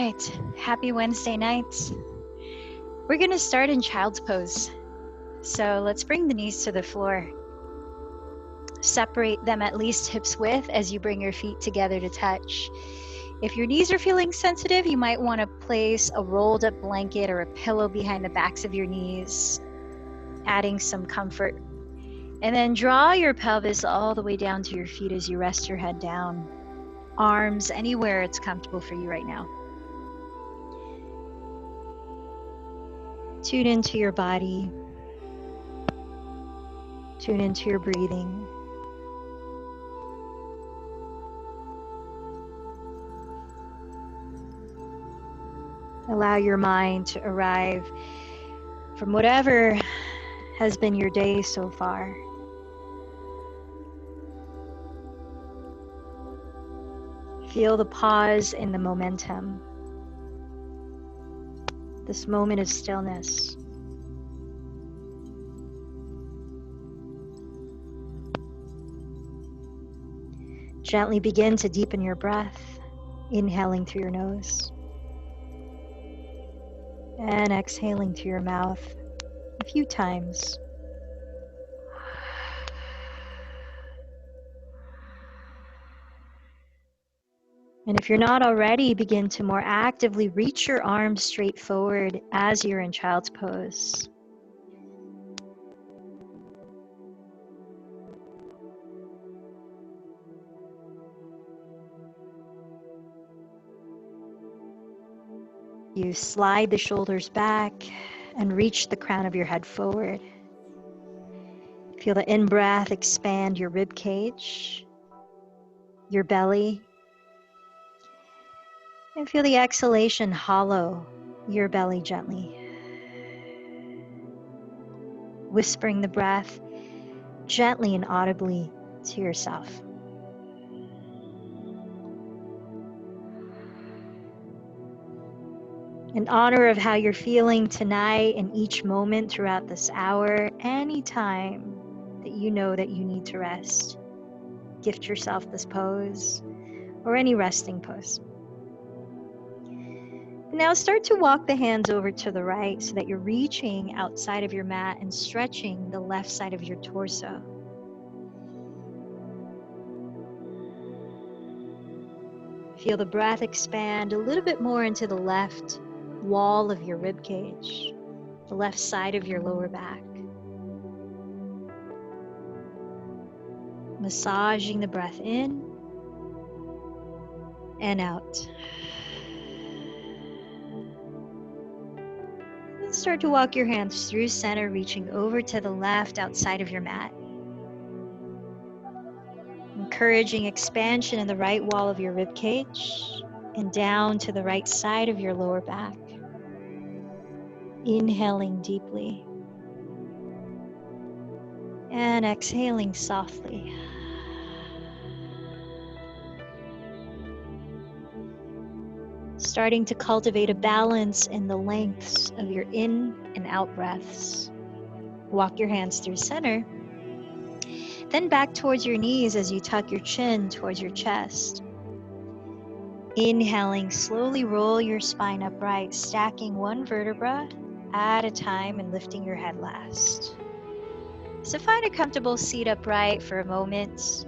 right, happy Wednesday nights. We're gonna start in child's pose. So let's bring the knees to the floor. Separate them at least hips width as you bring your feet together to touch. If your knees are feeling sensitive, you might want to place a rolled up blanket or a pillow behind the backs of your knees, adding some comfort. And then draw your pelvis all the way down to your feet as you rest your head down. Arms anywhere it's comfortable for you right now. Tune into your body. Tune into your breathing. Allow your mind to arrive from whatever has been your day so far. Feel the pause in the momentum. This moment of stillness. Gently begin to deepen your breath, inhaling through your nose and exhaling through your mouth a few times. And if you're not already, begin to more actively reach your arms straight forward as you're in child's pose. You slide the shoulders back and reach the crown of your head forward. Feel the in-breath expand your rib cage, your belly, and feel the exhalation hollow your belly gently. Whispering the breath gently and audibly to yourself. In honor of how you're feeling tonight and each moment throughout this hour, any time that you know that you need to rest, gift yourself this pose or any resting pose. Now start to walk the hands over to the right so that you're reaching outside of your mat and stretching the left side of your torso. Feel the breath expand a little bit more into the left wall of your rib cage, the left side of your lower back. Massaging the breath in and out. And start to walk your hands through center, reaching over to the left outside of your mat. Encouraging expansion in the right wall of your rib cage and down to the right side of your lower back. Inhaling deeply and exhaling softly. Starting to cultivate a balance in the lengths of your in and out breaths. Walk your hands through center, then back towards your knees as you tuck your chin towards your chest. Inhaling, slowly roll your spine upright, stacking one vertebra at a time and lifting your head last. So find a comfortable seat upright for a moment.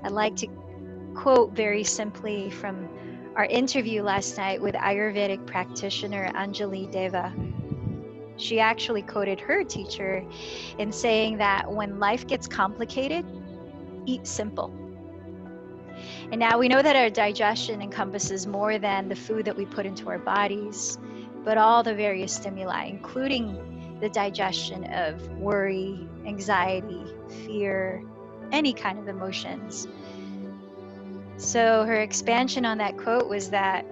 I'd like to quote very simply from our interview last night with Ayurvedic practitioner Anjali Deva. She actually quoted her teacher in saying that when life gets complicated, eat simple. And now we know that our digestion encompasses more than the food that we put into our bodies, but all the various stimuli, including the digestion of worry, anxiety, fear, any kind of emotions. So her expansion on that quote was that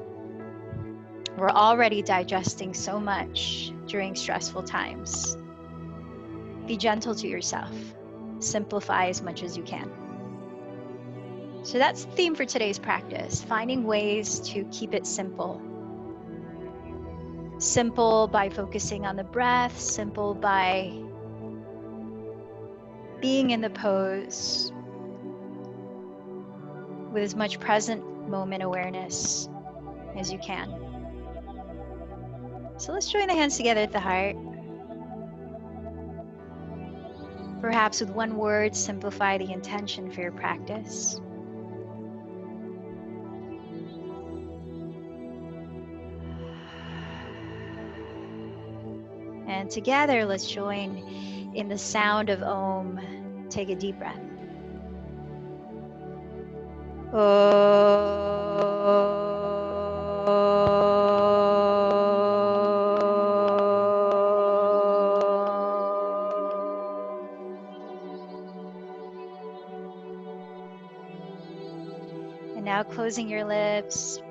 we're already digesting so much during stressful times. Be gentle to yourself. Simplify as much as you can. So that's the theme for today's practice, finding ways to keep it simple. Simple by focusing on the breath, simple by being in the pose with as much present moment awareness as you can. So let's join the hands together at the heart. Perhaps with one word, simplify the intention for your practice. And together, let's join in the sound of Om. Take a deep breath. And now closing your lips,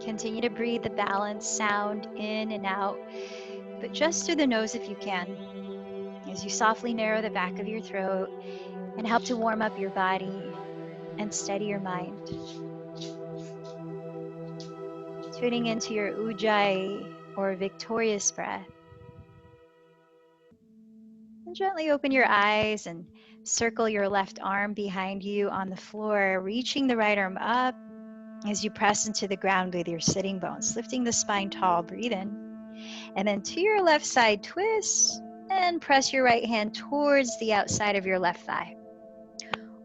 continue to breathe the balanced sound in and out, but just through the nose if you can, as you softly narrow the back of your throat and help to warm up your body and steady your mind. Tuning into your Ujjayi or victorious breath. And gently open your eyes and circle your left arm behind you on the floor, reaching the right arm up as you press into the ground with your sitting bones, lifting the spine tall. Breathe in. And then to your left side, twist and press your right hand towards the outside of your left thigh,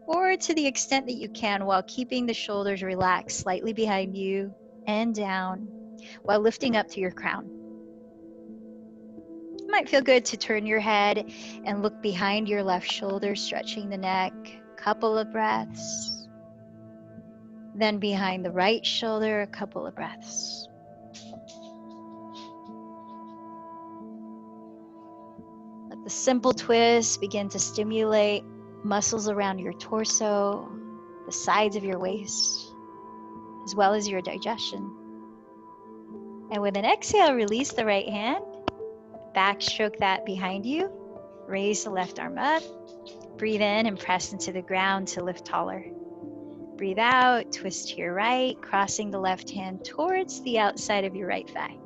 or to the extent that you can while keeping the shoulders relaxed slightly behind you and down while lifting up to your crown. It might feel good to turn your head and look behind your left shoulder, stretching the neck. Couple of breaths. Then behind the right shoulder, a couple of breaths. Let the simple twist begin to stimulate muscles around your torso, the sides of your waist, as well as your digestion. And with an exhale, release the right hand. Backstroke that behind you. Raise the left arm up. Breathe in and press into the ground to lift taller. Breathe out, twist to your right, crossing the left hand towards the outside of your right thigh.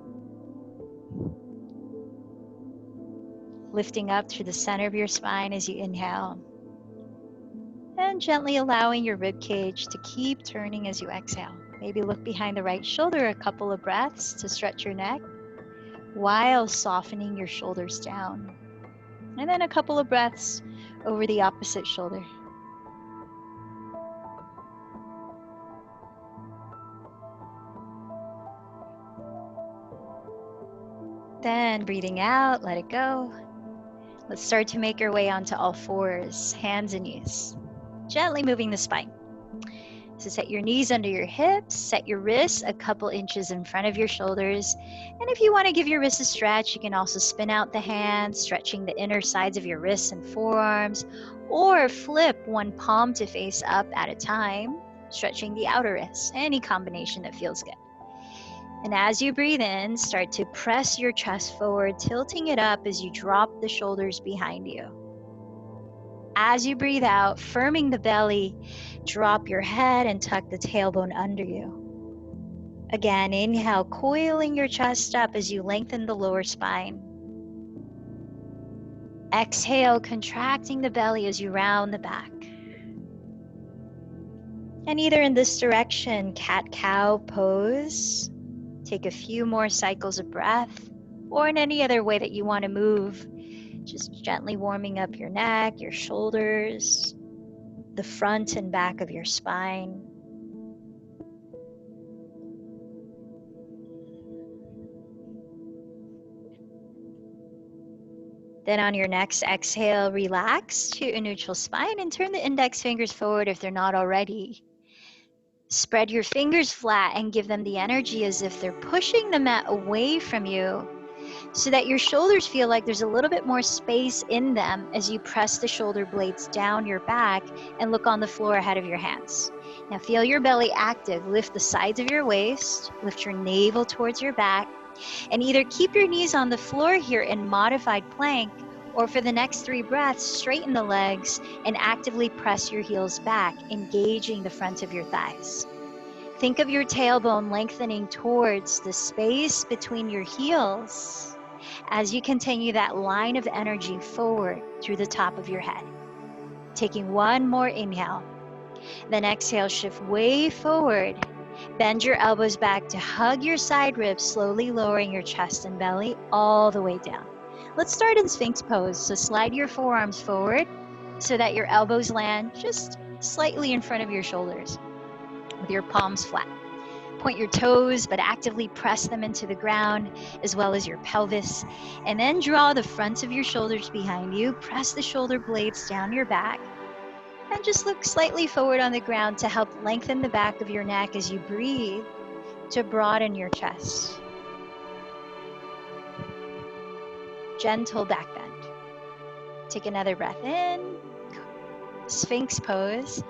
Lifting up through the center of your spine as you inhale. And gently allowing your rib cage to keep turning as you exhale. Maybe look behind the right shoulder a couple of breaths to stretch your neck while softening your shoulders down. And then a couple of breaths over the opposite shoulder. Then breathing out, let it go. Let's start to make our way onto all fours, hands and knees. Gently moving the spine. So set your knees under your hips, set your wrists a couple inches in front of your shoulders. And if you want to give your wrists a stretch, you can also spin out the hands, stretching the inner sides of your wrists and forearms, or flip one palm to face up at a time, stretching the outer wrists, any combination that feels good. And as you breathe in, start to press your chest forward, tilting it up as you drop the shoulders behind you. As you breathe out, firming the belly, drop your head and tuck the tailbone under you. Again, inhale, coiling your chest up as you lengthen the lower spine. Exhale, contracting the belly as you round the back. And either in this direction, cat-cow pose, take a few more cycles of breath, or in any other way that you want to move, just gently warming up your neck, your shoulders, the front and back of your spine. Then on your next exhale, relax to a neutral spine and turn the index fingers forward if they're not already. Spread your fingers flat and give them the energy as if they're pushing the mat away from you so that your shoulders feel like there's a little bit more space in them as you press the shoulder blades down your back and look on the floor ahead of your hands. Now feel your belly active. Lift the sides of your waist, lift your navel towards your back, and either keep your knees on the floor here in modified plank, or for the next 3 breaths, straighten the legs and actively press your heels back, engaging the front of your thighs. Think of your tailbone lengthening towards the space between your heels as you continue that line of energy forward through the top of your head. Taking one more inhale. Then exhale, shift way forward Bend your elbows back to hug your side ribs, slowly lowering your chest and belly all the way down. Let's start in Sphinx pose. So slide your forearms forward so that your elbows land just slightly in front of your shoulders with your palms flat. Point your toes, but actively press them into the ground as well as your pelvis. And then draw the fronts of your shoulders behind you. Press the shoulder blades down your back. And just look slightly forward on the ground to help lengthen the back of your neck as you breathe to broaden your chest. Gentle back bend. Take another breath in, Sphinx pose,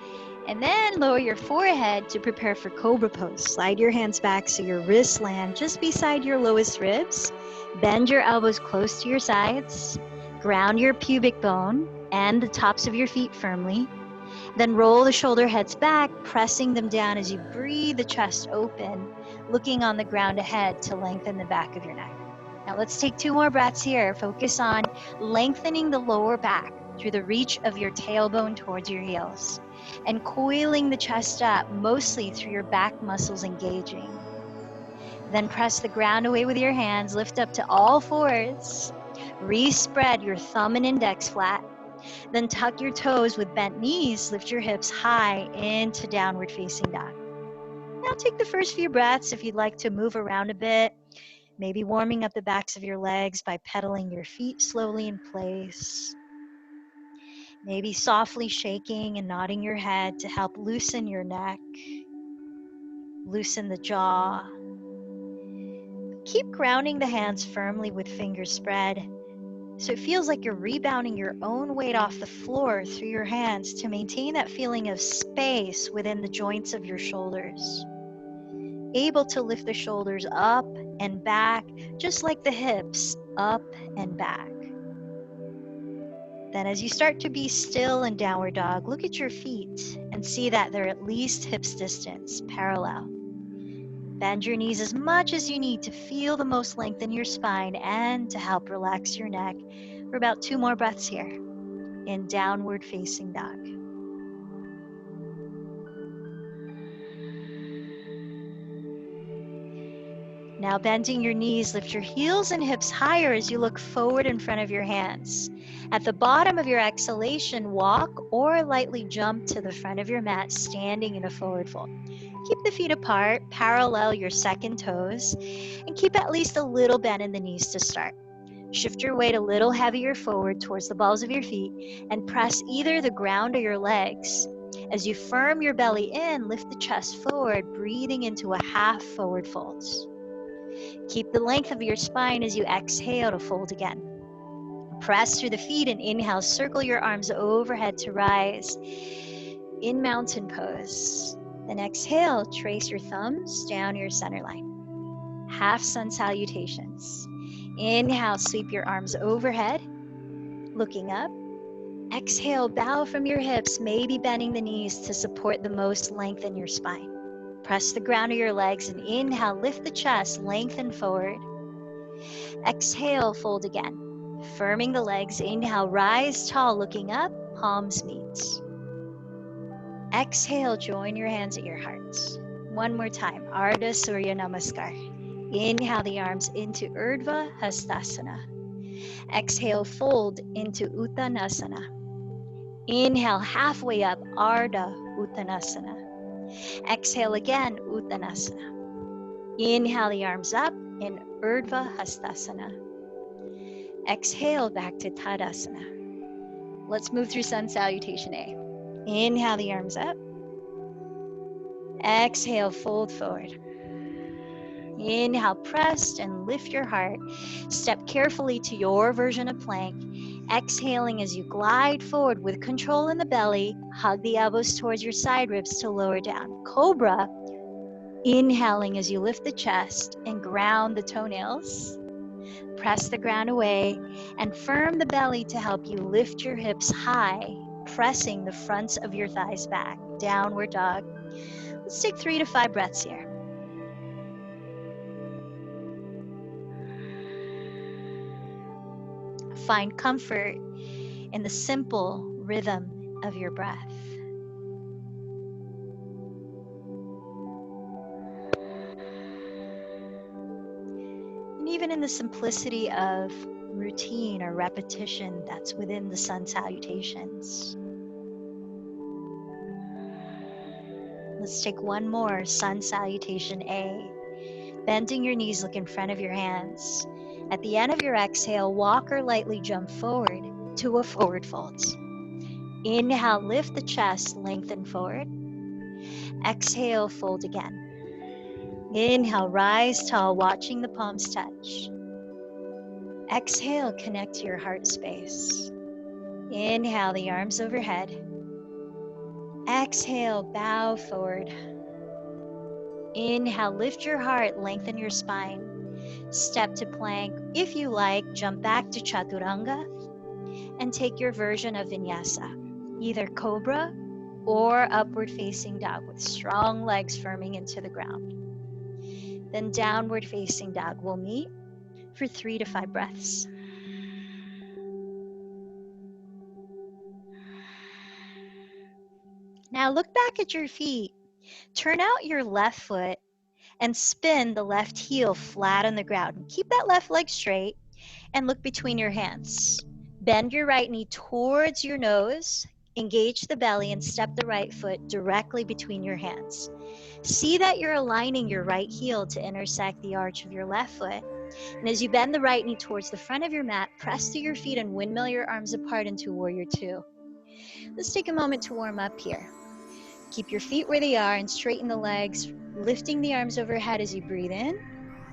and then lower your forehead to prepare for Cobra pose. Slide your hands back so your wrists land just beside your lowest ribs. Bend your elbows close to your sides. Ground your pubic bone and the tops of your feet firmly. Then roll the shoulder heads back, pressing them down as you breathe the chest open, looking on the ground ahead to lengthen the back of your neck. Now let's take 2 more breaths here. Focus on lengthening the lower back through the reach of your tailbone towards your heels and coiling the chest up mostly through your back muscles engaging. Then press the ground away with your hands, lift up to all fours, respread your thumb and index flat. Then tuck your toes with bent knees, lift your hips high into downward facing dog. Now take the first few breaths if you'd like to move around a bit, maybe warming up the backs of your legs by pedaling your feet slowly in place. Maybe softly shaking and nodding your head to help loosen your neck, loosen the jaw. Keep grounding the hands firmly with fingers spread, so it feels like you're rebounding your own weight off the floor through your hands to maintain that feeling of space within the joints of your shoulders. Able to lift the shoulders up and back, just like the hips, up and back. Then as you start to be still in downward dog, look at your feet and see that they're at least hips distance, parallel. Bend your knees as much as you need to feel the most length in your spine and to help relax your neck for about 2 more breaths here in downward facing dog. Now bending your knees, lift your heels and hips higher as you look forward in front of your hands. At the bottom of your exhalation, walk or lightly jump to the front of your mat, standing in a forward fold. Keep the feet apart, parallel your second toes, and keep at least a little bend in the knees to start. Shift your weight a little heavier forward towards the balls of your feet and press either the ground or your legs. As you firm your belly in, lift the chest forward, breathing into a half forward fold. Keep the length of your spine as you exhale to fold again. Press through the feet and inhale, circle your arms overhead to rise in mountain pose. Then exhale, trace your thumbs down your center line. Half sun salutations. Inhale, sweep your arms overhead, looking up. Exhale, bow from your hips, maybe bending the knees to support the most length in your spine. Press the ground of your legs and inhale, lift the chest, lengthen forward. Exhale, fold again. Firming the legs, inhale, rise tall, looking up, palms meet. Exhale, join your hands at your hearts. One more time, Ardha Surya Namaskar. Inhale the arms into Urdhva Hastasana. Exhale, fold into Uttanasana. Inhale, halfway up, Ardha Uttanasana. Exhale again, Uttanasana. Inhale the arms up in Urdhva Hastasana. Exhale back to Tadasana. Let's move through Sun Salutation A. Inhale the arms up. Exhale, fold forward. Inhale, press and lift your heart. Step carefully to your version of plank. Exhaling as you glide forward with control in the belly. Hug the elbows towards your side ribs to lower down. Cobra. Inhaling as you lift the chest and ground the toenails. Press the ground away and firm the belly to help you lift your hips high, pressing the fronts of your thighs back. Downward dog. Let's take 3 to 5 breaths here. Find comfort in the simple rhythm of your breath. even in the simplicity of routine or repetition that's within the sun salutations. Let's take one more sun salutation A. Bending your knees, look in front of your hands. At the end of your exhale, walk or lightly jump forward to a forward fold. Inhale, lift the chest, lengthen forward. Exhale, fold again. Inhale, rise tall, watching the palms touch. Exhale, connect to your heart space. Inhale, the arms overhead. Exhale, bow forward. Inhale, lift your heart, lengthen your spine. Step to plank. If you like, jump back to chaturanga and take your version of vinyasa, either cobra or upward facing dog with strong legs firming into the ground. Then downward facing dog will meet for 3 to 5 breaths. Now look back at your feet. Turn out your left foot and spin the left heel flat on the ground. Keep that left leg straight and look between your hands. Bend your right knee towards your nose, engage the belly, and step the right foot directly between your hands. See that you're aligning your right heel to intersect the arch of your left foot. And as you bend the right knee towards the front of your mat, press through your feet and windmill your arms apart into Warrior Two. Let's take a moment to warm up here. Keep your feet where they are and straighten the legs, lifting the arms overhead as you breathe in.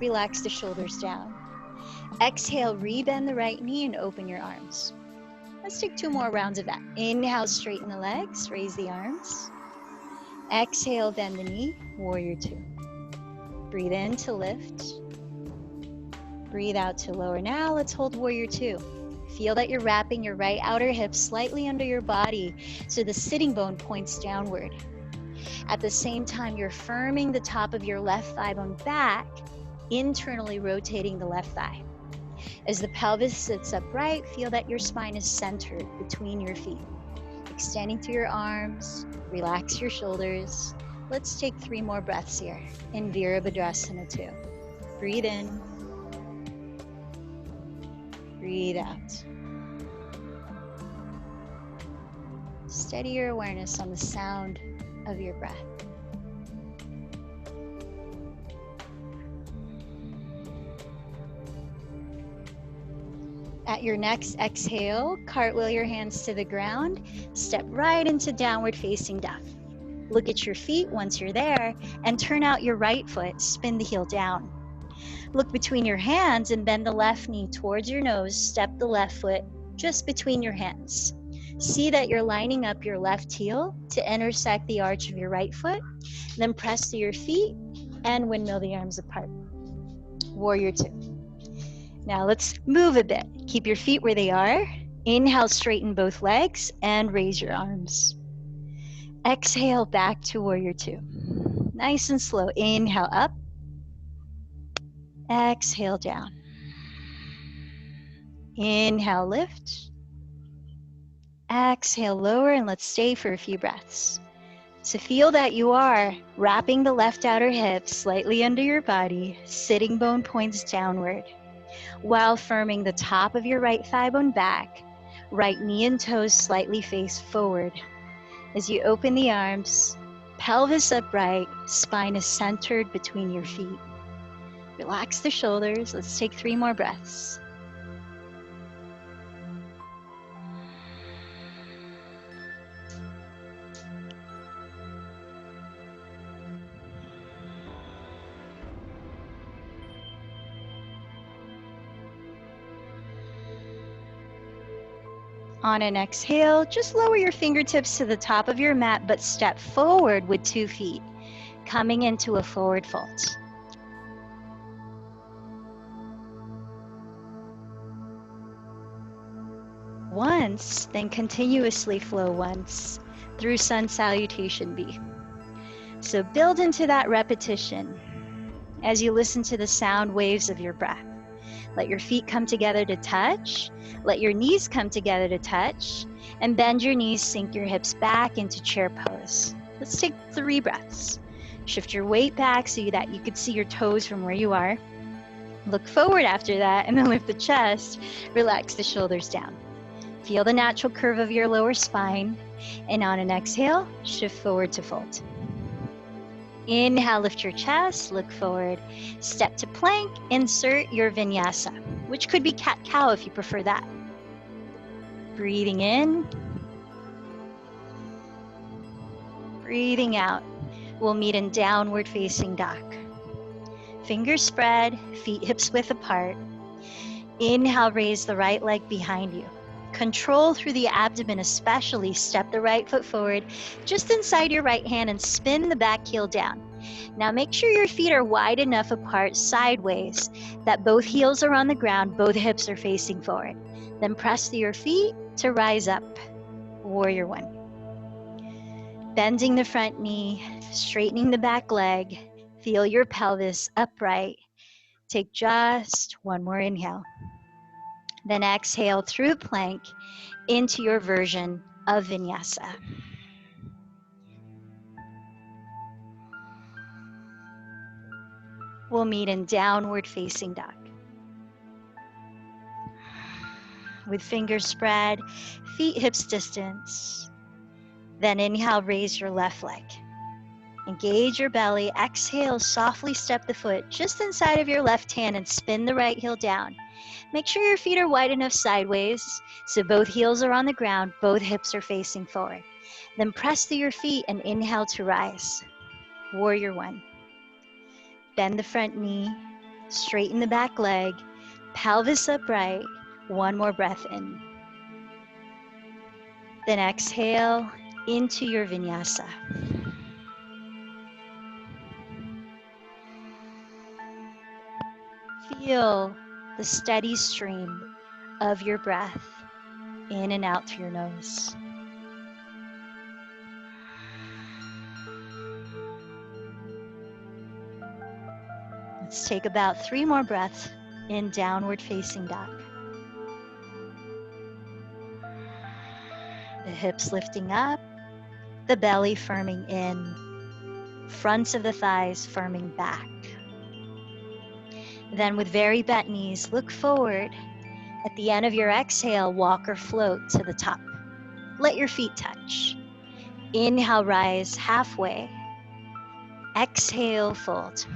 Relax the shoulders down. Exhale, rebend the right knee and open your arms. Let's take 2 more rounds of that. Inhale, straighten the legs, raise the arms. Exhale, bend the knee, Warrior Two. Breathe in to lift. Breathe out to lower. Now let's hold Warrior Two. Feel that you're wrapping your right outer hip slightly under your body so the sitting bone points downward. At the same time, you're firming the top of your left thigh bone back, internally rotating the left thigh. As the pelvis sits upright, feel that your spine is centered between your feet. Extending through your arms, relax your shoulders. Let's take 3 more breaths here in Virabhadrasana 2. Breathe in. Breathe out. Steady your awareness on the sound of your breath. At your next exhale, cartwheel your hands to the ground, step right into downward facing dog. Look at your feet once you're there and turn out your right foot, spin the heel down. Look between your hands and bend the left knee towards your nose, step the left foot just between your hands. See that you're lining up your left heel to intersect the arch of your right foot, then press to your feet and windmill the arms apart. Warrior Two. Now let's move a bit. Keep your feet where they are. Inhale, straighten both legs and raise your arms. Exhale, back to Warrior Two. Nice and slow. Inhale up. Exhale down. Inhale, lift. Exhale, lower, and let's stay for a few breaths. So feel that you are wrapping the left outer hip slightly under your body, sitting bone points downward, while firming the top of your right thigh bone back, right knee and toes slightly face forward. As you open the arms, pelvis upright, spine is centered between your feet. Relax the shoulders. Let's take 3 more breaths. On an exhale, just lower your fingertips to the top of your mat, but step forward with 2 feet, coming into a forward fold. Once, then continuously flow once through Sun Salutation B. So build into that repetition as you listen to the sound waves of your breath. Let your feet come together to touch. Let your knees come together to touch. And bend your knees, sink your hips back into chair pose. Let's take 3 breaths. Shift your weight back so that you can see your toes from where you are. Look forward after that and then lift the chest. Relax the shoulders down. Feel the natural curve of your lower spine. And on an exhale, shift forward to fold. Inhale, lift your chest, look forward. Step to plank, insert your vinyasa, which could be cat-cow if you prefer that. Breathing in. Breathing out. We'll meet in downward facing dog. Fingers spread, feet hips width apart. Inhale, raise the right leg behind you. Control through the abdomen, especially step the right foot forward just inside your right hand and spin the back heel down. Now make sure your feet are wide enough apart sideways that both heels are on the ground, both hips are facing forward. Then press through your feet to rise up. Warrior one. Bending the front knee, straightening the back leg. Feel your pelvis upright. Take just one more inhale. Then exhale through plank into your version of vinyasa. We'll meet in downward facing dog. With fingers spread, feet hips distance. Then inhale, raise your left leg. Engage your belly. Exhale, softly step the foot just inside of your left hand and spin the right heel down. Make sure your feet are wide enough sideways so both heels are on the ground, both hips are facing forward. Then press through your feet and inhale to rise. Warrior one. Bend the front knee, straighten the back leg, pelvis upright. One more breath in. Then exhale into your vinyasa. Feel the steady stream of your breath in and out through your nose. Let's take about 3 more breaths in downward facing dog. The hips lifting up, the belly firming in, fronts of the thighs firming back. Then with very bent knees, look forward. At the end of your exhale, walk or float to the top. Let your feet touch. Inhale, rise halfway. Exhale, fold.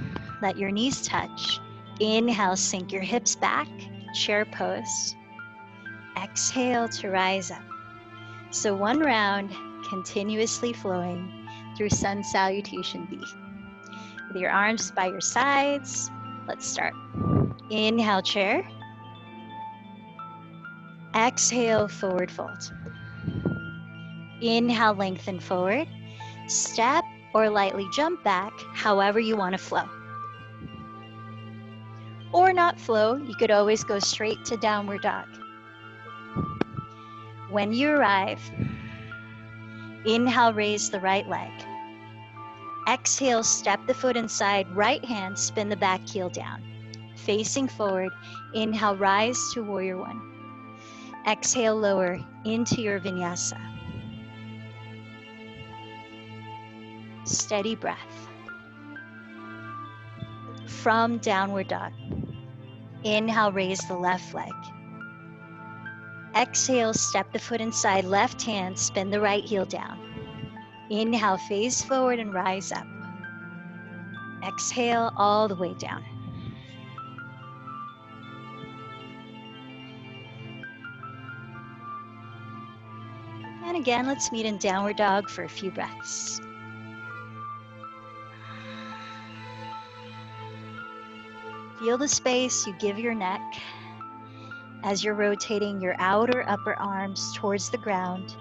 Let your knees touch. Inhale, sink your hips back, chair pose. Exhale to rise up. So one round, continuously flowing through sun salutation B. With your arms by your sides, let's start. Inhale, chair. Exhale, forward fold. Inhale, lengthen forward. Step or lightly jump back, however you want to flow. Or not flow, you could always go straight to downward dog. When you arrive, inhale, raise the right leg. Exhale, step the foot inside, right hand, spin the back heel down. Facing forward, inhale, rise to warrior one. Exhale, lower into your vinyasa. Steady breath. From downward dog. Inhale, raise the left leg. Exhale, step the foot inside, left hand, spin the right heel down. Inhale, face forward and rise up. Exhale all the way down. And again, let's meet in downward dog for a few breaths. Feel the space you give your neck as you're rotating your outer upper arms towards the ground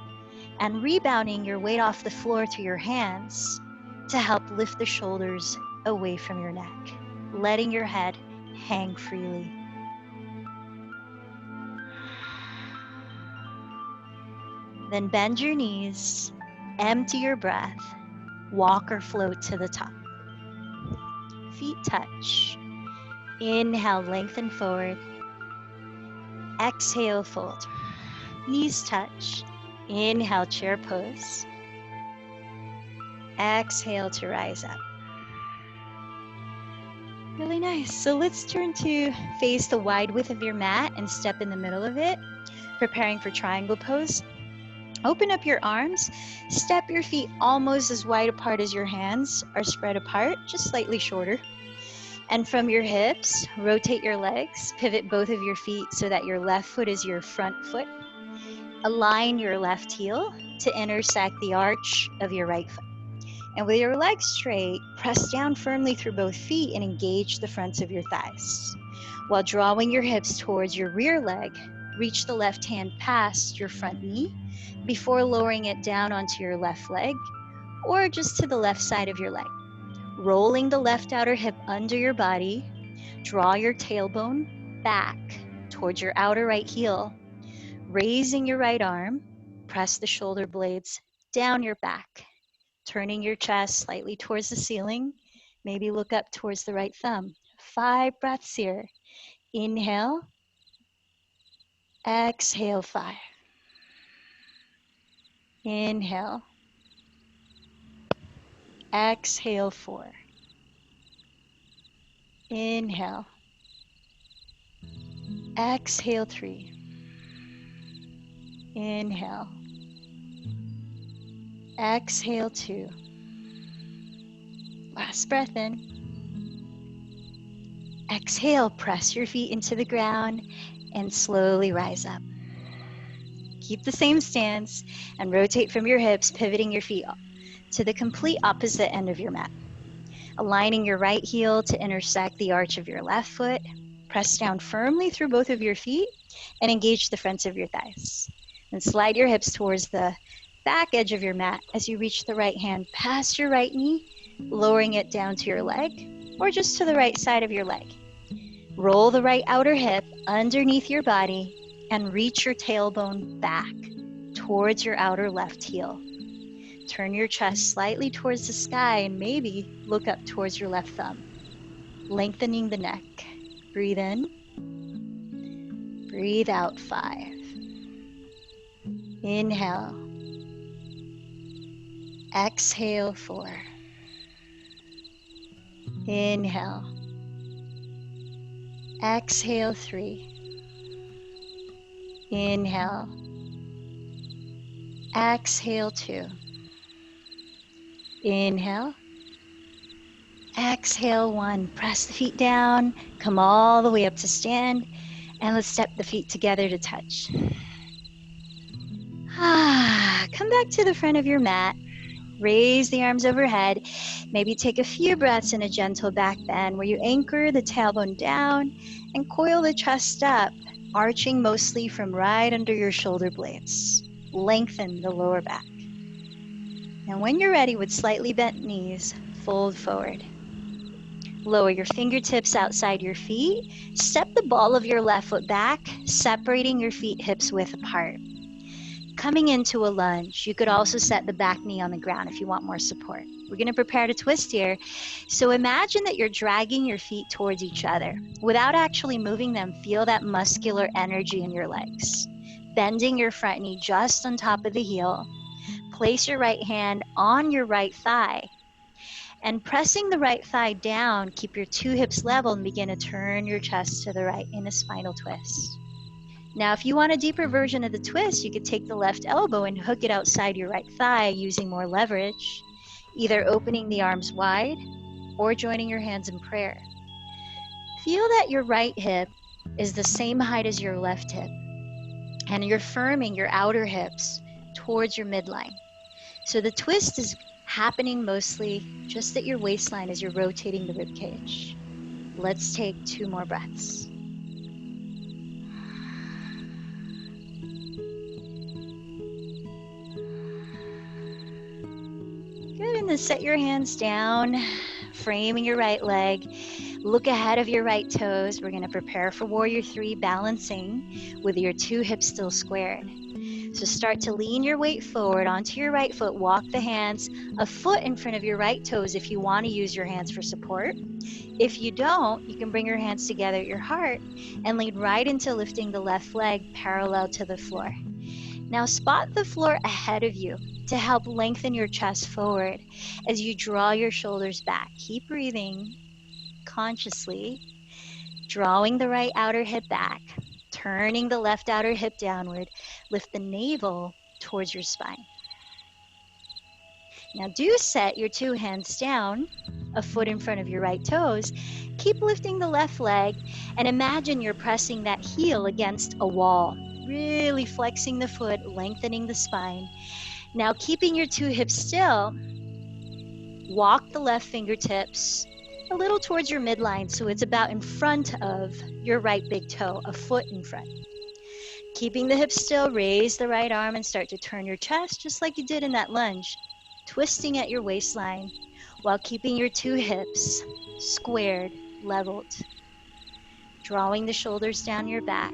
and rebounding your weight off the floor to your hands to help lift the shoulders away from your neck, letting your head hang freely. Then bend your knees, empty your breath, walk or float to the top. Feet touch. Inhale, lengthen forward. Exhale, fold. Knees touch. Inhale, chair pose. Exhale to rise up. Really nice. So let's turn to face the wide width of your mat and step in the middle of it, preparing for triangle pose. Open up your arms, step your feet almost as wide apart as your hands are spread apart, just slightly shorter. And from your hips, rotate your legs, pivot both of your feet so that your left foot is your front foot. Align your left heel to intersect the arch of your right foot. And with your legs straight, press down firmly through both feet and engage the fronts of your thighs. While drawing your hips towards your rear leg, reach the left hand past your front knee before lowering it down onto your left leg or just to the left side of your leg. Rolling the left outer hip under your body, draw your tailbone back towards your outer right heel. Raising your right arm, press the shoulder blades down your back, turning your chest slightly towards the ceiling. Maybe look up towards the right thumb. 5 breaths here. Inhale, exhale 5. Inhale, exhale 4. Inhale, exhale 3. Inhale, exhale 2. Last breath in. Exhale, press your feet into the ground and slowly rise up. Keep the same stance and rotate from your hips, pivoting your feet to the complete opposite end of your mat. Aligning your right heel to intersect the arch of your left foot. Press down firmly through both of your feet and engage the fronts of your thighs. And slide your hips towards the back edge of your mat as you reach the right hand past your right knee, lowering it down to your leg or just to the right side of your leg. Roll the right outer hip underneath your body and reach your tailbone back towards your outer left heel. Turn your chest slightly towards the sky and maybe look up towards your left thumb. Lengthening the neck. Breathe in. Breathe out 5. Inhale. Exhale 4. Inhale. Exhale 3. Inhale. Exhale 2. Inhale. Exhale 1. Press the feet down. Come all the way up to stand. And let's step the feet together to touch. Come back to the front of your mat. Raise the arms overhead. Maybe take a few breaths in a gentle back bend where you anchor the tailbone down and coil the chest up, arching mostly from right under your shoulder blades. Lengthen the lower back. And when you're ready, with slightly bent knees, fold forward. Lower your fingertips outside your feet. Step the ball of your left foot back, separating your feet hips width apart. Coming into a lunge, you could also set the back knee on the ground if you want more support. We're going to prepare to twist here. So imagine that you're dragging your feet towards each other. Without actually moving them, feel that muscular energy in your legs. Bending your front knee just on top of the heel. Place your right hand on your right thigh. And pressing the right thigh down, keep your 2 hips level and begin to turn your chest to the right in a spinal twist. Now, if you want a deeper version of the twist, you could take the left elbow and hook it outside your right thigh using more leverage, either opening the arms wide or joining your hands in prayer. Feel that your right hip is the same height as your left hip, and you're firming your outer hips towards your midline. So the twist is happening mostly just at your waistline as you're rotating the rib cage. Let's take 2 more breaths. Good, and then set your hands down, framing your right leg. Look ahead of your right toes. We're going to prepare for Warrior 3, balancing with your 2 hips still squared. So start to lean your weight forward onto your right foot. Walk the hands a foot in front of your right toes if you want to use your hands for support. If you don't, you can bring your hands together at your heart and lean right into lifting the left leg parallel to the floor. Now spot the floor ahead of you to help lengthen your chest forward as you draw your shoulders back. Keep breathing. consciously, drawing the right outer hip back, turning the left outer hip downward. Lift the navel towards your spine. Now do set your two hands down, a foot in front of your right toes. Keep lifting the left leg and imagine you're pressing that heel against a wall, really flexing the foot, lengthening the spine. Now keeping your two hips still, walk the left fingertips a little towards your midline so it's about in front of your right big toe, a foot in front. Keeping the hips still, raise the right arm and start to turn your chest just like you did in that lunge, twisting at your waistline while keeping your two hips squared, leveled. Drawing the shoulders down your back.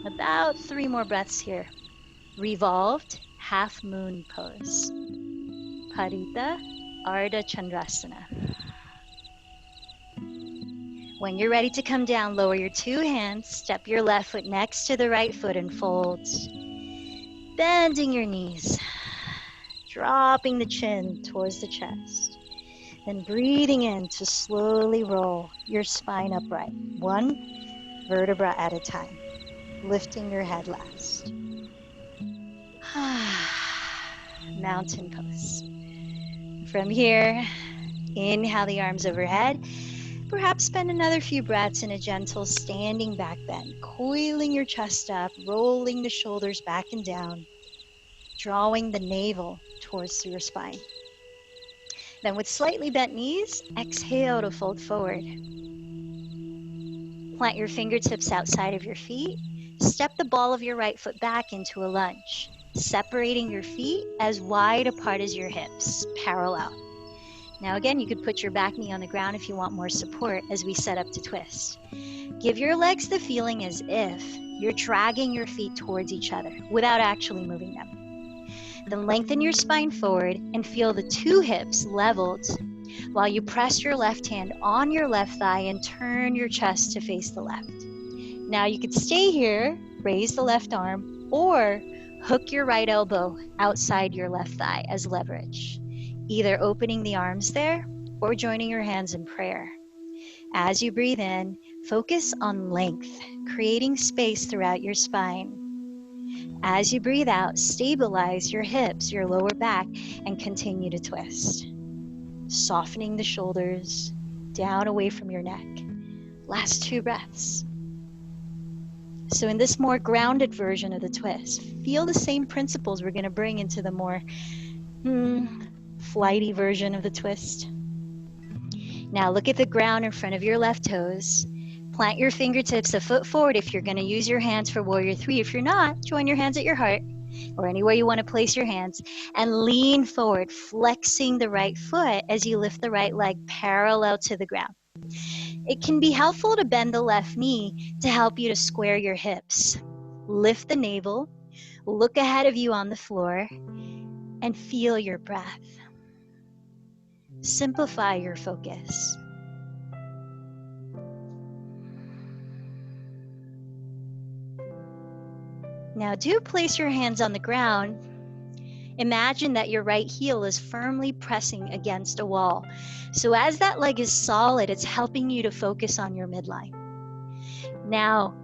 About 3 more breaths here. Revolved half moon pose. Parita Ardha Chandrasana. When you're ready to come down, lower your two hands, step your left foot next to the right foot and fold. Bending your knees, dropping the chin towards the chest. Then breathing in to slowly roll your spine upright, 1 vertebra at a time, lifting your head last. Mountain pose. From here, inhale the arms overhead. Perhaps spend another few breaths in a gentle standing back bend, coiling your chest up, rolling the shoulders back and down, drawing the navel towards your spine. Then with slightly bent knees, exhale to fold forward. Plant your fingertips outside of your feet. Step the ball of your right foot back into a lunge, separating your feet as wide apart as your hips, parallel. Now again, you could put your back knee on the ground if you want more support as we set up to twist. Give your legs the feeling as if you're dragging your feet towards each other without actually moving them. Then lengthen your spine forward and feel the two hips leveled while you press your left hand on your left thigh and turn your chest to face the left. Now you could stay here, raise the left arm, or hook your right elbow outside your left thigh as leverage, either opening the arms there or joining your hands in prayer. As you breathe in, focus on length, creating space throughout your spine. As you breathe out, stabilize your hips, your lower back, and continue to twist. Softening the shoulders down away from your neck. Last 2 breaths. So in this more grounded version of the twist, feel the same principles we're going to bring into the more flighty version of the twist. Now look at the ground in front of your left toes. Plant your fingertips a foot forward if you're going to use your hands for Warrior 3. If you're not, join your hands at your heart or anywhere you want to place your hands and lean forward, flexing the right foot as you lift the right leg parallel to the ground. It can be helpful to bend the left knee to help you to square your hips. Lift the navel, look ahead of you on the floor, and feel your breath. Simplify your focus. Now do place your hands on the ground. Imagine that your right heel is firmly pressing against a wall. So as that leg is solid, it's helping you to focus on your midline. Now,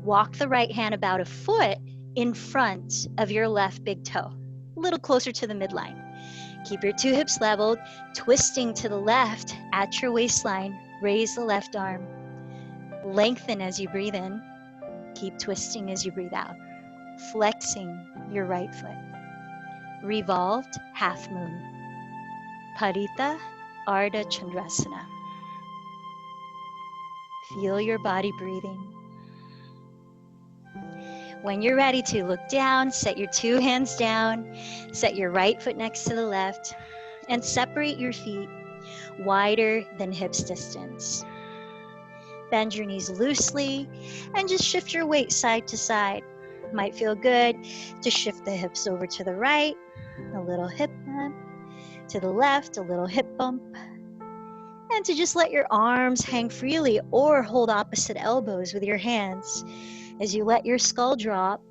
walk the right hand about a foot in front of your left big toe, a little closer to the midline. Keep your two hips leveled, twisting to the left at your waistline. Raise the left arm. Lengthen as you breathe in. Keep twisting as you breathe out. Flexing your right foot. Revolved half moon. Parita Ardha Chandrasana. Feel your body breathing. When you're ready to, look down, set your two hands down, set your right foot next to the left, and separate your feet wider than hips distance. Bend your knees loosely and just shift your weight side to side. Might feel good to shift the hips over to the right, a little hip bump, to the left, a little hip bump, and to just let your arms hang freely or hold opposite elbows with your hands as you let your skull drop,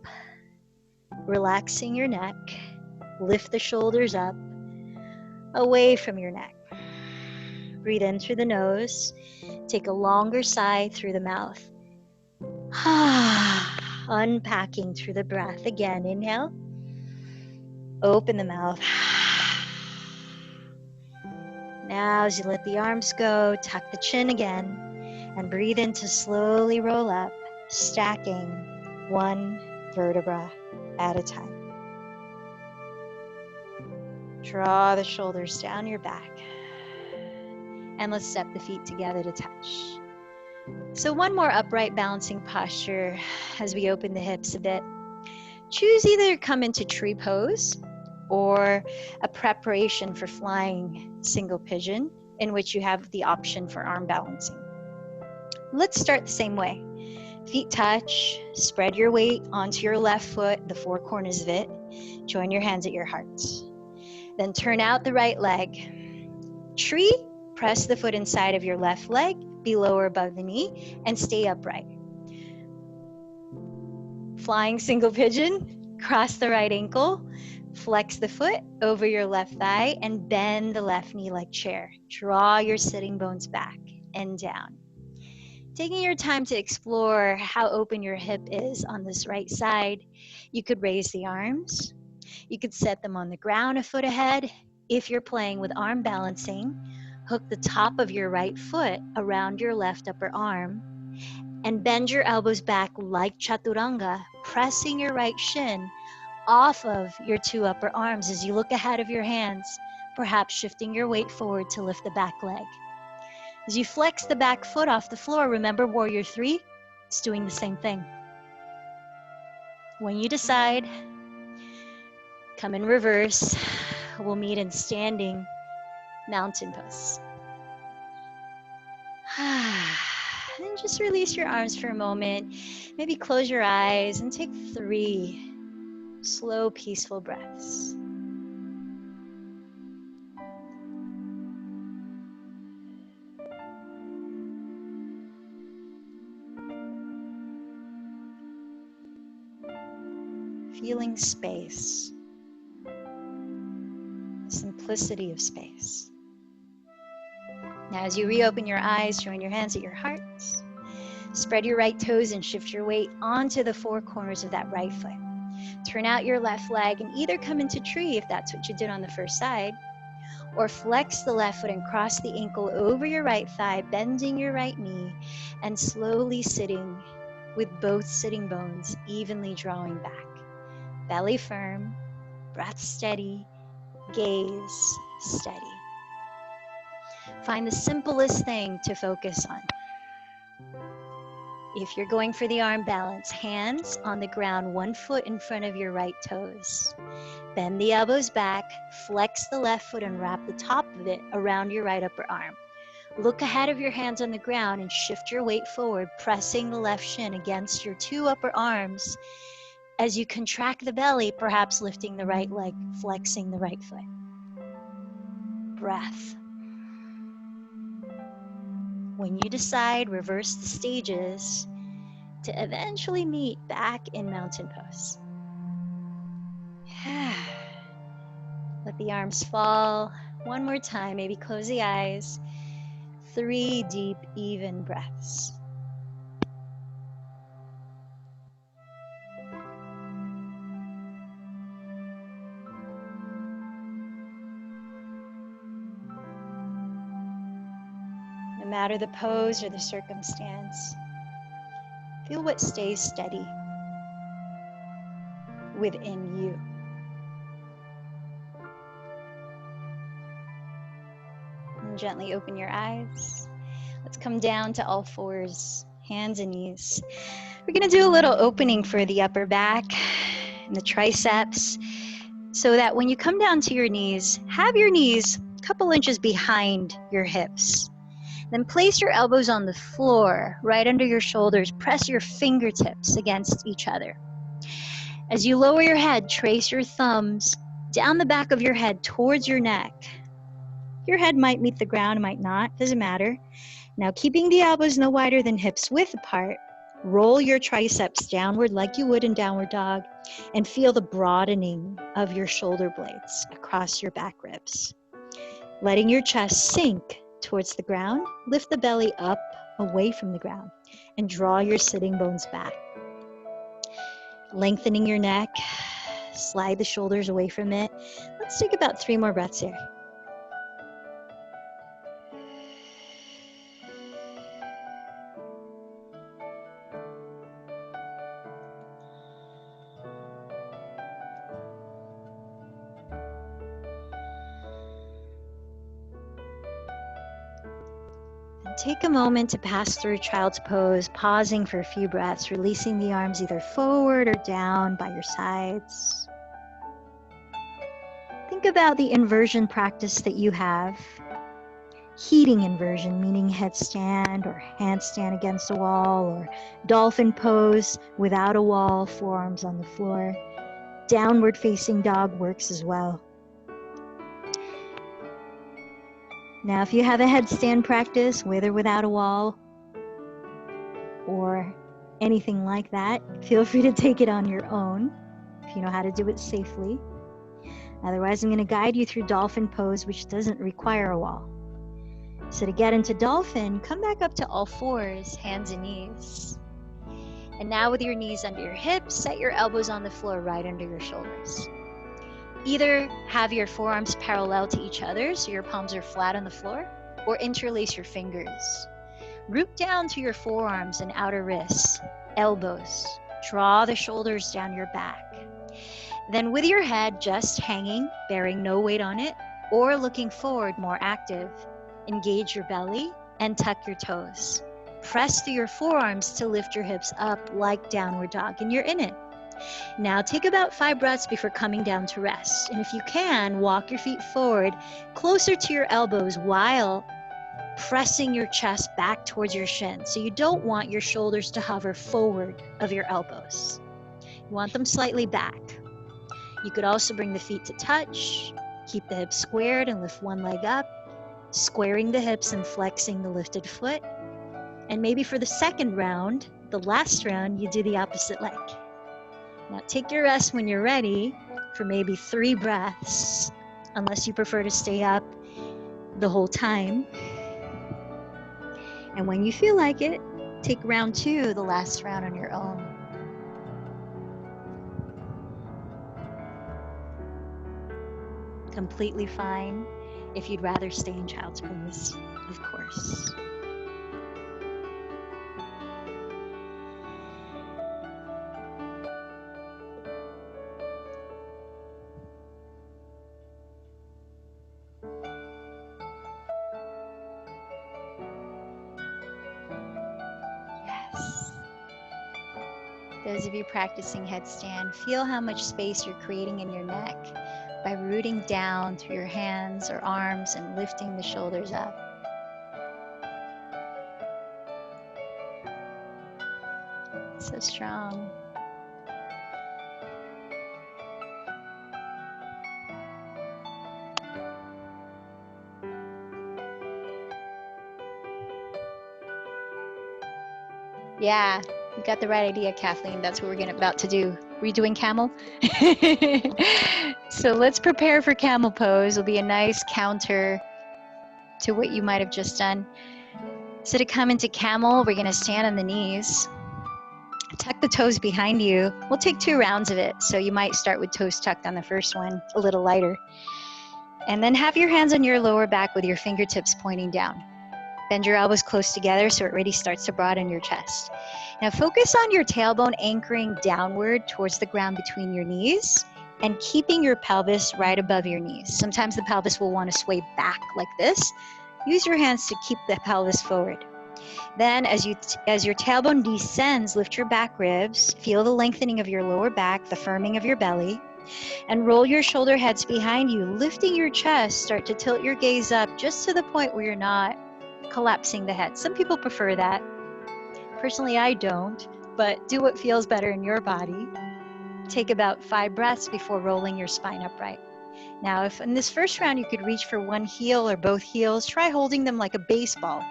relaxing your neck. Lift the shoulders up, away from your neck. Breathe in through the nose Take a longer sigh through the mouth. Unpacking through the breath. Again, inhale. Open the mouth. Now, as you let the arms go, tuck the chin again and breathe in to slowly roll up, stacking one vertebra at a time. Draw the shoulders down your back. And let's step the feet together to touch. So one more upright balancing posture as we open the hips a bit. Choose either come into tree pose or a preparation for flying single pigeon, in which you have the option for arm balancing. Let's start the same way. Feet touch, spread your weight onto your left foot, the four corners of it. Join your hands at your hearts. Then turn out the right leg. Tree, press the foot inside of your left leg, below or above the knee, and stay upright. Flying single pigeon, cross the right ankle, flex the foot over your left thigh, and bend the left knee like chair. Draw your sitting bones back and down. Taking your time to explore how open your hip is on this right side, you could raise the arms. You could set them on the ground a foot ahead. If you're playing with arm balancing, hook the top of your right foot around your left upper arm and bend your elbows back like chaturanga, pressing your right shin off of your two upper arms as you look ahead of your hands, perhaps shifting your weight forward to lift the back leg. As you flex the back foot off the floor, remember Warrior 3? It's doing the same thing. When you decide, come in reverse. We'll meet in standing mountain pose. And just release your arms for a moment. Maybe close your eyes and take 3 slow, peaceful breaths. Feeling space, simplicity of space. Now, as you reopen your eyes, join your hands at your hearts. Spread your right toes and shift your weight onto the four corners of that right foot. Turn out your left leg and either come into tree if that's what you did on the first side, or flex the left foot and cross the ankle over your right thigh, bending your right knee and slowly sitting with both sitting bones evenly drawing back. Belly firm, breath steady, gaze steady. Find the simplest thing to focus on. If you're going for the arm balance, hands on the ground, 1 foot in front of your right toes. Bend the elbows back, flex the left foot and wrap the top of it around your right upper arm. Look ahead of your hands on the ground and shift your weight forward, pressing the left shin against your 2 upper arms. As you contract the belly, perhaps lifting the right leg, flexing the right foot. Breath. When you decide, reverse the stages to eventually meet back in mountain pose. Let the arms fall. One more time, maybe close the eyes. 3 deep, even breaths. No matter the pose or the circumstance, feel what stays steady within you. And gently open your eyes. Let's come down to all fours, hands and knees. We're going to do a little opening for the upper back and the triceps so that when you come down to your knees, have your knees a couple inches behind your hips. Then place your elbows on the floor, right under your shoulders. Press your fingertips against each other. As you lower your head, trace your thumbs down the back of your head towards your neck. Your head might meet the ground, might not, doesn't matter. Now, keeping the elbows no wider than hips width apart, roll your triceps downward like you would in downward dog and feel the broadening of your shoulder blades across your back ribs. Letting your chest sink towards the ground. Lift the belly up away from the ground and draw your sitting bones back. Lengthening your neck, slide the shoulders away from it. Let's take about 3 more breaths here. Take a moment to pass through child's pose, pausing for a few breaths, releasing the arms either forward or down by your sides. Think about the inversion practice that you have. Heating inversion, meaning headstand or handstand against a wall, or dolphin pose without a wall, forearms on the floor. Downward facing dog works as well. Now, if you have a headstand practice with or without a wall or anything like that, feel free to take it on your own if you know how to do it safely. Otherwise, I'm going to guide you through dolphin pose, which doesn't require a wall. So to get into dolphin, come back up to all fours, hands and knees. And now with your knees under your hips, set your elbows on the floor right under your shoulders. Either have your forearms parallel to each other so your palms are flat on the floor, or interlace your fingers. Root down to your forearms and outer wrists, elbows. Draw the shoulders down your back. Then with your head just hanging, bearing no weight on it, or looking forward more active, engage your belly and tuck your toes. Press through your forearms to lift your hips up like downward dog, and you're in it. Now take about 5 breaths before coming down to rest. And if you can, walk your feet forward closer to your elbows while pressing your chest back towards your shins. So you don't want your shoulders to hover forward of your elbows. You want them slightly back. You could also bring the feet to touch, keep the hips squared and lift one leg up, squaring the hips and flexing the lifted foot. And maybe for the second round, the last round, you do the opposite leg. Now take your rest when you're ready for maybe 3 breaths, unless you prefer to stay up the whole time. And when you feel like it, take round 2, the last round on your own. Completely fine if you'd rather stay in child's pose, of course. Those of you practicing headstand, feel how much space you're creating in your neck by rooting down through your hands or arms and lifting the shoulders up. So strong. Yeah, you got the right idea, Kathleen. That's what we're about to do. Were you doing camel? So let's prepare for camel pose. It'll be a nice counter to what you might have just done. So to come into camel, we're going to stand on the knees. Tuck the toes behind you. We'll take 2 rounds of it. So you might start with toes tucked on the first one, a little lighter. And then have your hands on your lower back with your fingertips pointing down. Bend your elbows close together so it really starts to broaden your chest. Now focus on your tailbone anchoring downward towards the ground between your knees and keeping your pelvis right above your knees. Sometimes the pelvis will want to sway back like this. Use your hands to keep the pelvis forward. Then as your tailbone descends, lift your back ribs, feel the lengthening of your lower back, the firming of your belly, and roll your shoulder heads behind you, lifting your chest. Start to tilt your gaze up just to the point where you're not collapsing the head. Some people prefer that. Personally, I don't, but do what feels better in your body. Take about 5 breaths before rolling your spine upright. Now, if in this first round you could reach for one heel or both heels, try holding them like a baseball,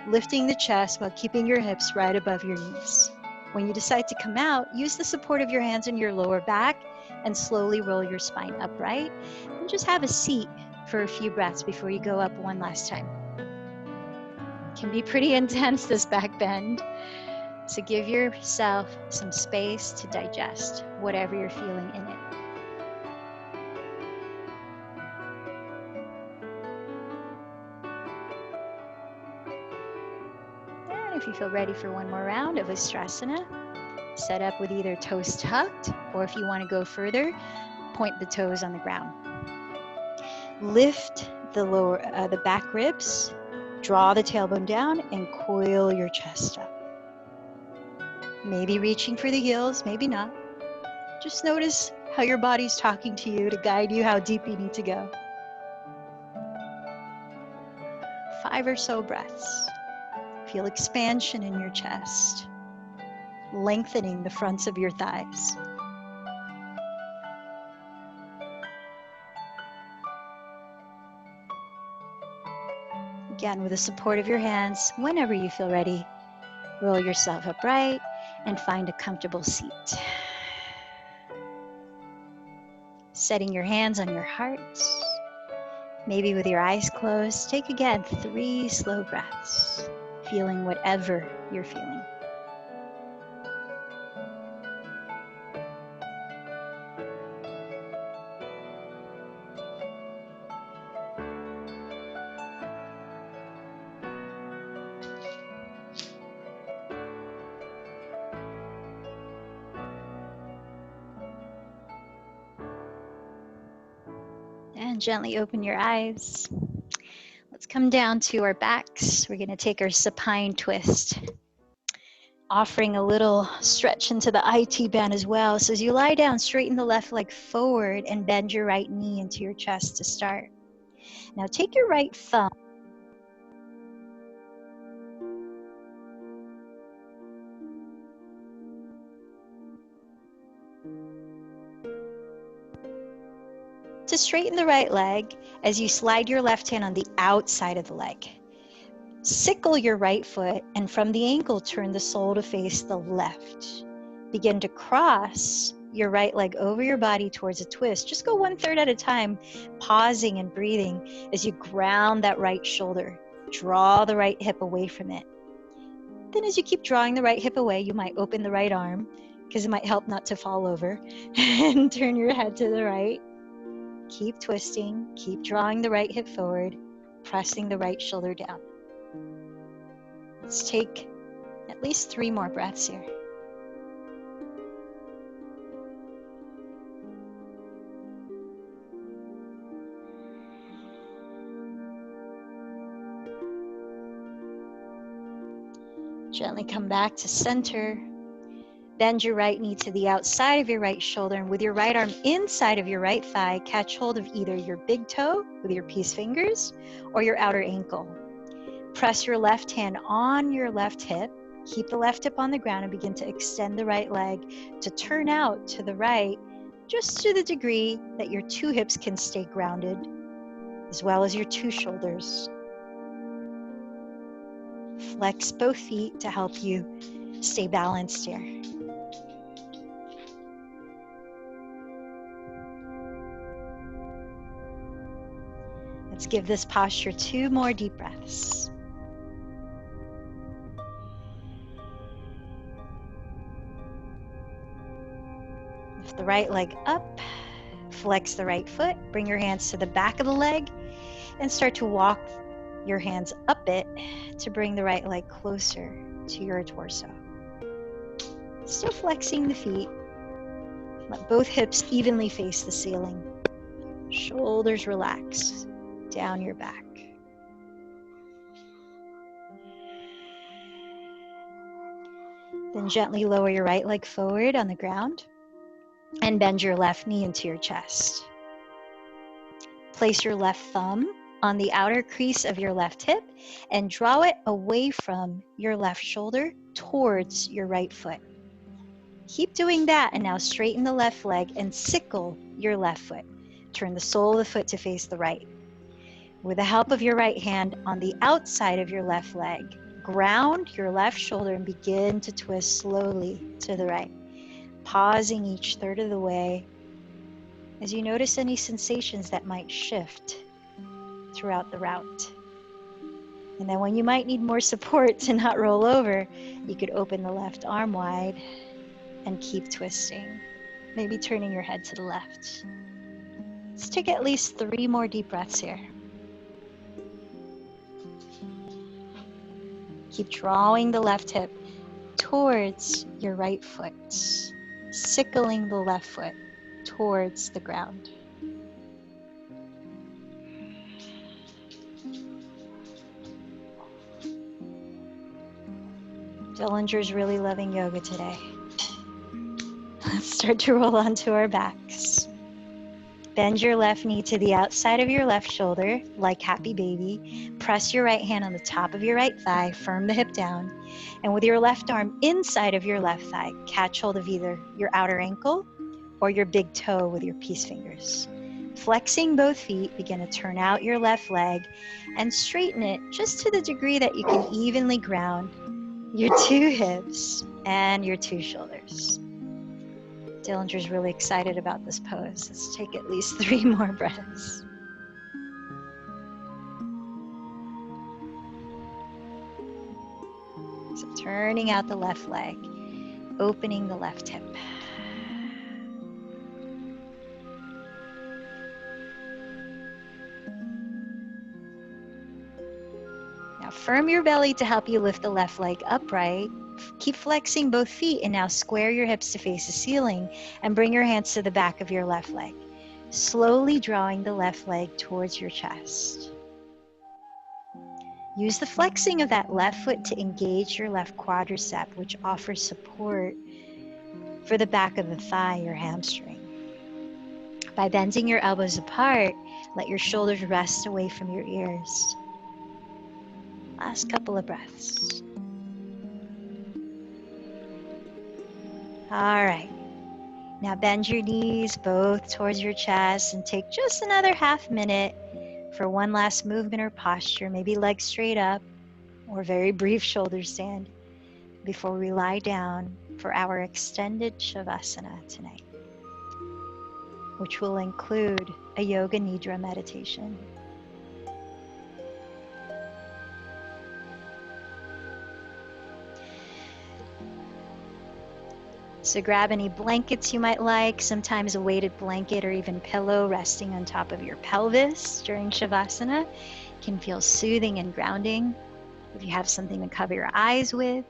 lifting the chest while keeping your hips right above your knees. When you decide to come out, use the support of your hands in your lower back and slowly roll your spine upright and just have a seat for a few breaths before you go up one last time. It can be pretty intense, this back bend. So give yourself some space to digest whatever you're feeling in it. And if you feel ready for one more round of Ustrasana, set up with either toes tucked, or if you want to go further, point the toes on the ground. Lift the back ribs, draw the tailbone down, and coil your chest up. Maybe reaching for the heels, maybe not. Just notice how your body's talking to you to guide you how deep you need to go. 5 or so breaths. Feel expansion in your chest, lengthening the fronts of your thighs. Again, with the support of your hands, whenever you feel ready, roll yourself upright and find a comfortable seat. Setting your hands on your heart, maybe with your eyes closed, take again 3 slow breaths, feeling whatever you're feeling. And gently open your eyes. Let's come down to our backs. We're going to take our supine twist, offering a little stretch into the IT band as well. So as you lie down, straighten the left leg forward and bend your right knee into your chest to start. Now take your right thumb to straighten the right leg as you slide your left hand on the outside of the leg. Sickle your right foot, and from the ankle, turn the sole to face the left. Begin to cross your right leg over your body towards a twist. Just go 1/3 at a time, pausing and breathing as you ground that right shoulder. Draw the right hip away from it. Then as you keep drawing the right hip away, you might open the right arm, because it might help not to fall over, and turn your head to the right. Keep twisting, keep drawing the right hip forward, pressing the right shoulder down. Let's take at least 3 more breaths here. Gently come back to center. Bend your right knee to the outside of your right shoulder, and with your right arm inside of your right thigh, catch hold of either your big toe with your peace fingers or your outer ankle. Press your left hand on your left hip. Keep the left hip on the ground and begin to extend the right leg to turn out to the right, just to the degree that your 2 hips can stay grounded, as well as your 2 shoulders. Flex both feet to help you stay balanced here. Let's give this posture 2 more deep breaths. Lift the right leg up, flex the right foot, bring your hands to the back of the leg, and start to walk your hands up it to bring the right leg closer to your torso. Still flexing the feet. Let both hips evenly face the ceiling. Shoulders relax down your back. Then gently lower your right leg forward on the ground and bend your left knee into your chest. Place your left thumb on the outer crease of your left hip and draw it away from your left shoulder towards your right foot. Keep doing that, and now straighten the left leg and sickle your left foot. Turn the sole of the foot to face the right. With the help of your right hand on the outside of your left leg, ground your left shoulder and begin to twist slowly to the right, pausing each 1/3 of the way as you notice any sensations that might shift throughout the route. And then when you might need more support to not roll over, you could open the left arm wide and keep twisting, maybe turning your head to the left. Let's take at least 3 more deep breaths here. Keep drawing the left hip towards your right foot, sickling the left foot towards the ground. Dillinger's really loving yoga today. Let's start to roll onto our backs. Bend your left knee to the outside of your left shoulder, like happy baby. Press your right hand on the top of your right thigh, firm the hip down. And with your left arm inside of your left thigh, catch hold of either your outer ankle or your big toe with your peace fingers. Flexing both feet, begin to turn out your left leg and straighten it just to the degree that you can evenly ground your 2 hips and your 2 shoulders. Dillinger's really excited about this pose. Let's take at least 3 more breaths. So turning out the left leg, opening the left hip. Now firm your belly to help you lift the left leg upright. Keep flexing both feet and now square your hips to face the ceiling and bring your hands to the back of your left leg, slowly drawing the left leg towards your chest. Use the flexing of that left foot to engage your left quadricep, which offers support for the back of the thigh, your hamstring. By bending your elbows apart, let your shoulders rest away from your ears. Last couple of breaths. All right. Now bend your knees both towards your chest and take just another half minute for one last movement or posture, maybe legs straight up or very brief shoulder stand before we lie down for our extended Shavasana tonight, which will include a Yoga Nidra meditation. So grab any blankets you might like, sometimes a weighted blanket or even pillow resting on top of your pelvis during Shavasana can feel soothing and grounding. If you have something to cover your eyes with,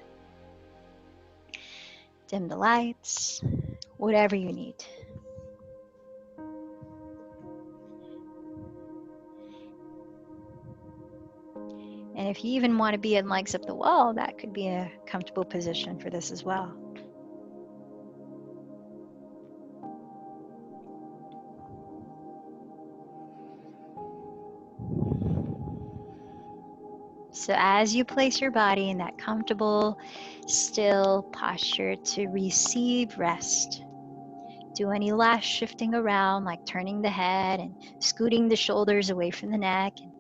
dim the lights, whatever you need. And if you even want to be in legs up the wall, that could be a comfortable position for this as well. So as you place your body in that comfortable, still posture to receive rest, do any last shifting around, like turning the head and scooting the shoulders away from the neck, and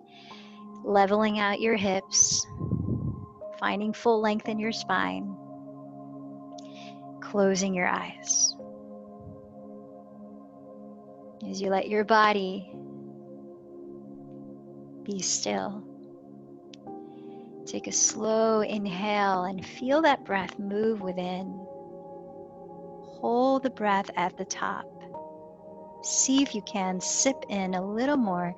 leveling out your hips, finding full length in your spine, closing your eyes. As you let your body be still, take a slow inhale and feel that breath move within. Hold the breath at the top. See if you can sip in a little more,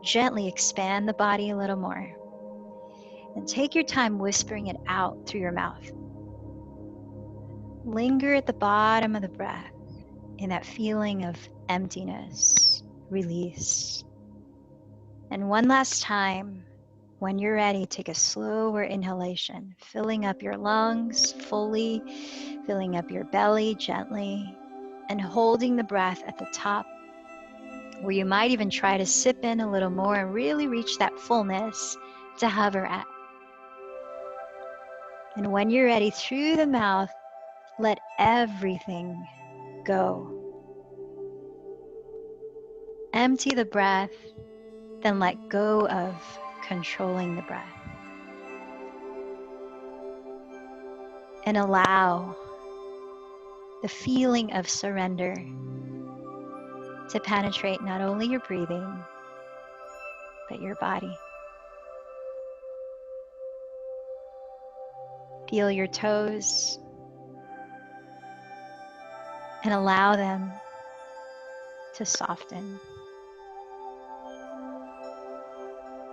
gently expand the body a little more. And take your time whispering it out through your mouth. Linger at the bottom of the breath in that feeling of emptiness, release. And one last time, when you're ready, take a slower inhalation, filling up your lungs fully, filling up your belly gently, and holding the breath at the top, where you might even try to sip in a little more and really reach that fullness to hover at. And when you're ready, through the mouth, let everything go. Empty the breath, then let go of controlling the breath. And allow the feeling of surrender to penetrate not only your breathing, at your body. Feel your toes and allow them to soften.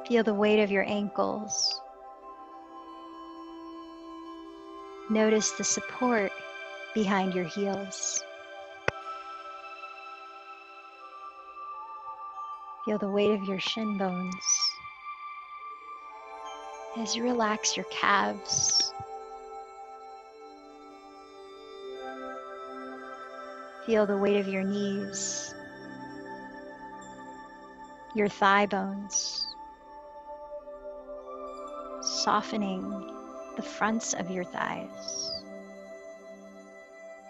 Feel the weight of your ankles. Notice the support behind your heels. Feel the weight of your shin bones as you relax your calves. Feel the weight of your knees, your thigh bones, softening the fronts of your thighs,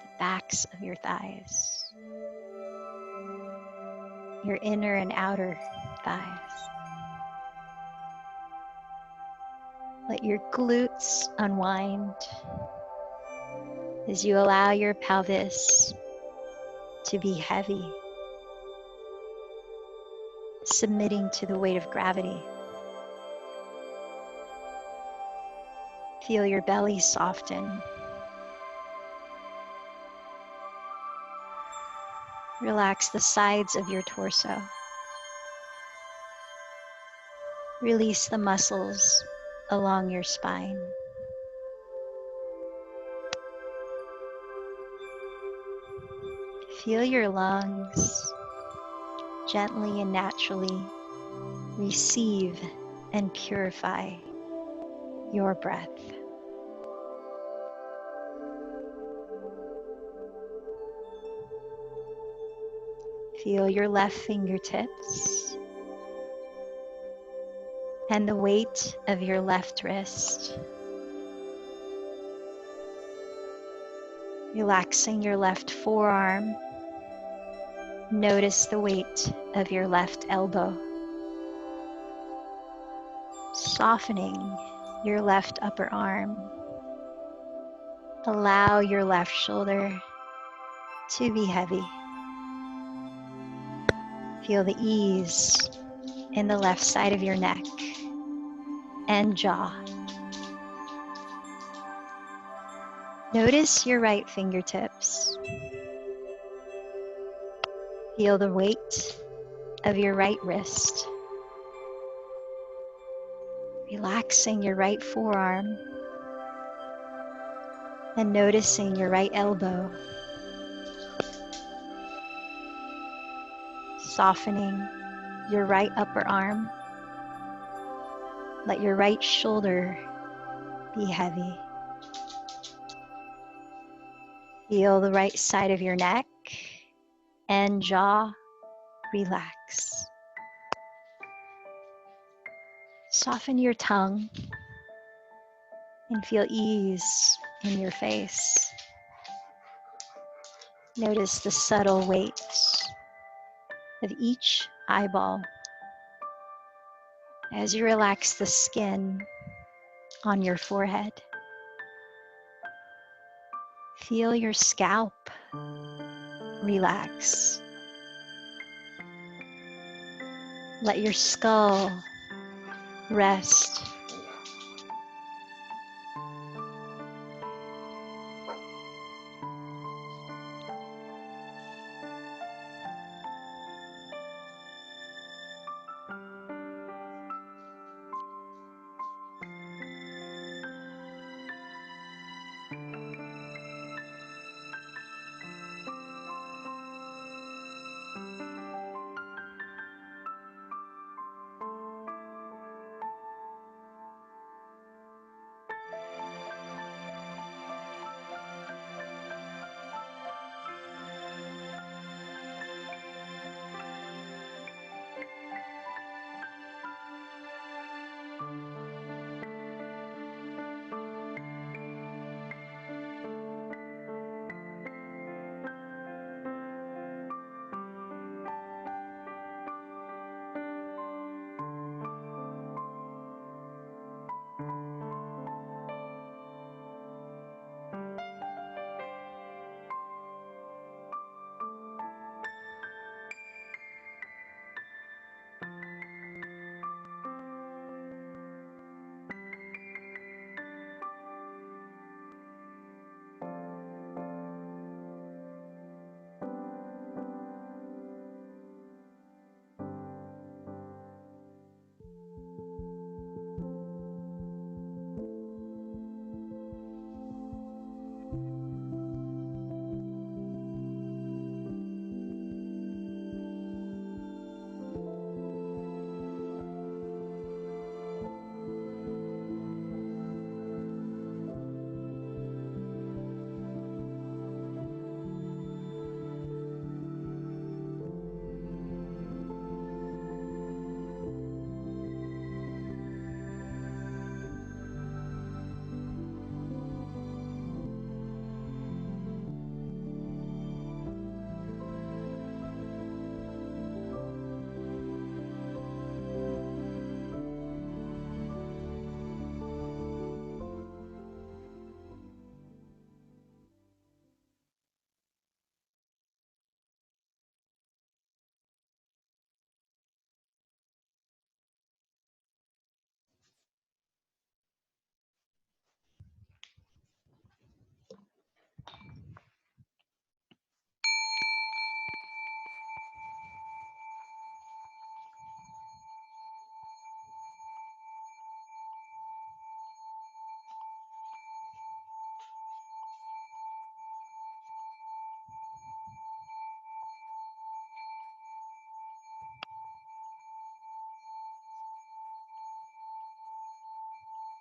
the backs of your thighs, your inner and outer thighs. Let your glutes unwind as you allow your pelvis to be heavy, submitting to the weight of gravity. Feel your belly soften. Relax the sides of your torso. Release the muscles along your spine. Feel your lungs gently and naturally receive and purify your breath. Feel your left fingertips and the weight of your left wrist. Relaxing your left forearm. Notice the weight of your left elbow. Softening your left upper arm. Allow your left shoulder to be heavy. Feel the ease in the left side of your neck and jaw. Notice your right fingertips. Feel the weight of your right wrist. Relaxing your right forearm and noticing your right elbow. Softening your right upper arm. Let your right shoulder be heavy. Feel the right side of your neck and jaw relax. Soften your tongue and feel ease in your face. Notice the subtle weight of each eyeball as you relax the skin on your forehead. Feel your scalp relax. Let your skull rest.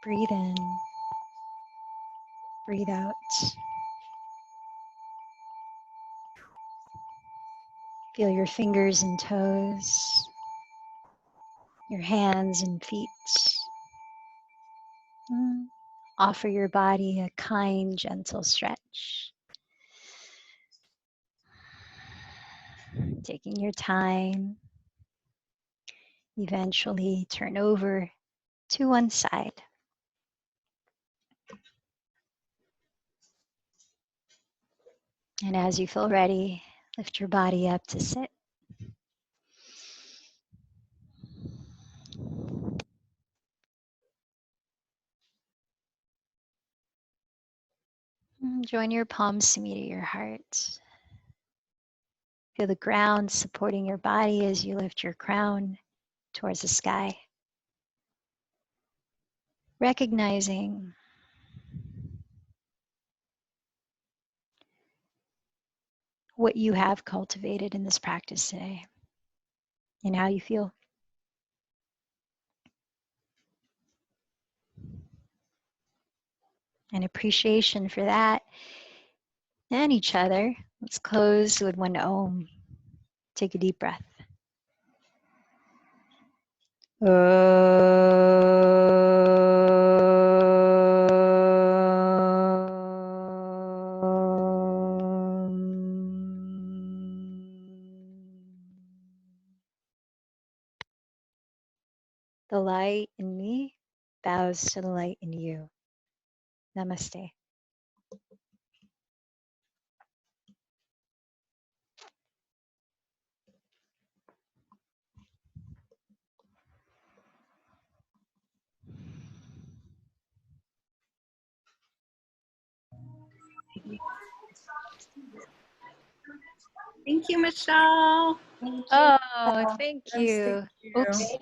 Breathe in. Breathe out. Feel your fingers and toes, your hands and feet. Offer your body a kind, gentle stretch. Taking your time. Eventually turn over to one side. And as you feel ready, lift your body up to sit. Join your palms to meet at your heart. Feel the ground supporting your body as you lift your crown towards the sky. Recognizing what you have cultivated in this practice today and how you feel. And appreciation for that and each other. Let's close with one Om. Take a deep breath. The light in me bows to the light in you. Namaste. Thank you, Michelle. Oh, thank you. Yes, thank you. Oops.